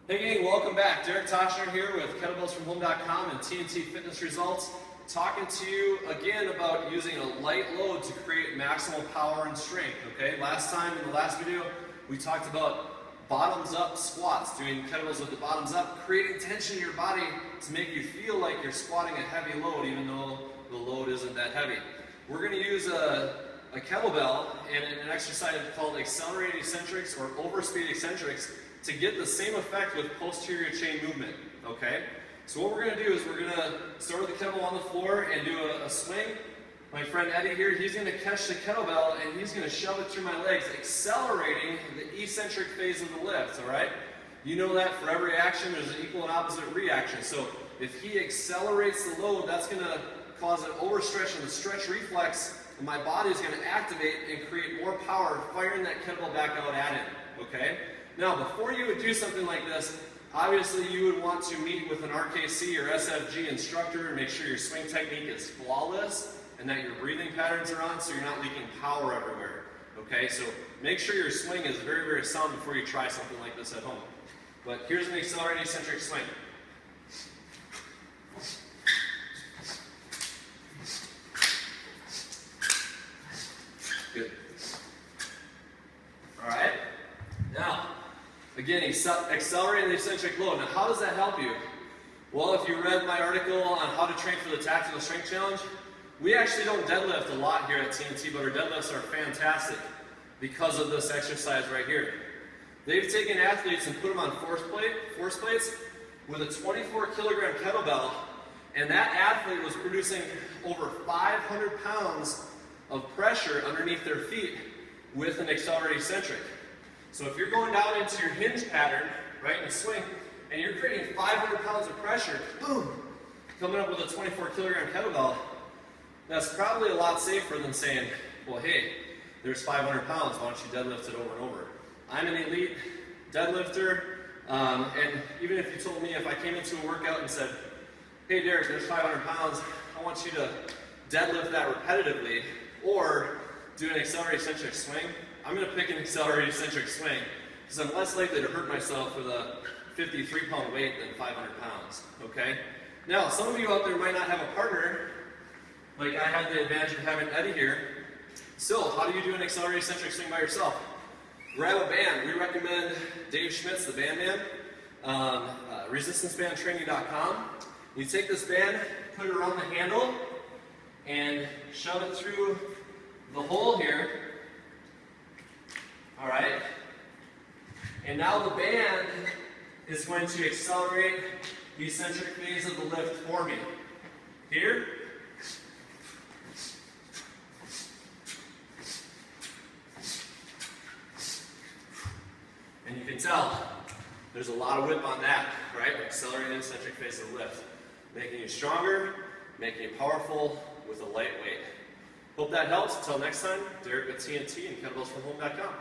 Hey gang, welcome back. Derek Toshner here with kettlebellsfromhome.com and TNT Fitness results. Talking to you again about using a light load to create maximal power and strength. Okay, last time in the last video we talked about bottoms up squats, doing kettlebells with the bottoms up, creating tension in your body to make you feel like you're squatting a heavy load even though the load isn't that heavy. We're going to use a kettlebell and an exercise called accelerated eccentrics or overspeed eccentrics to get the same effect with posterior chain movement, okay? So what we're going to do is we're going to start with the kettlebell on the floor and do a swing. My friend Eddie here, he's going to catch the kettlebell and he's going to shove it through my legs, accelerating the eccentric phase of the lift, all right? You know that for every action, there's an equal and opposite reaction. So if he accelerates the load, that's going to cause an overstretch and the stretch reflex, and my body is going to activate and create more power, firing that kettlebell back out at him, okay? Now, before you would do something like this, obviously you would want to meet with an RKC or SFG instructor and make sure your swing technique is flawless and that your breathing patterns are on so you're not leaking power everywhere. Okay, so make sure your swing is very, very sound before you try something like this at home. But here's an accelerated eccentric swing. Good. All right. Now, again, accelerating the eccentric load. Now, how does that help you? Well, if you read my article on how to train for the Tactical Strength Challenge, we actually don't deadlift a lot here at TNT, but our deadlifts are fantastic because of this exercise right here. They've taken athletes and put them on force plates with a 24-kilogram kettlebell, and that athlete was producing over 500 pounds of pressure underneath their feet with an accelerated eccentric. So if you're going down into your hinge pattern, right, in the swing, and you're creating 500 pounds of pressure, boom, coming up with a 24-kilogram kettlebell, that's probably a lot safer than saying, well, hey, there's 500 pounds, why don't you deadlift it over and over? I'm an elite deadlifter, and even if you told me, if I came into a workout and said, hey, Derek, there's 500 pounds, I want you to deadlift that repetitively, or do an accelerated eccentric swing, I'm going to pick an accelerated eccentric swing because I'm less likely to hurt myself with a 53-pound weight than 500 pounds, okay? Now, some of you out there might not have a partner, like I had the advantage of having Eddie here. So, how do you do an accelerated eccentric swing by yourself? Grab a band. We recommend Dave Schmidt's The Band Man, resistancebandtraining.com. You take this band, put it around the handle, and shove it through the hole here. All right, and now the band is going to accelerate the eccentric phase of the lift for me. Here, and you can tell there's a lot of whip on that, right? Accelerating the eccentric phase of the lift, making you stronger, making you powerful with a light weight. Hope that helps. Until next time, Derek with TNT and kettlebellsfromhome.com.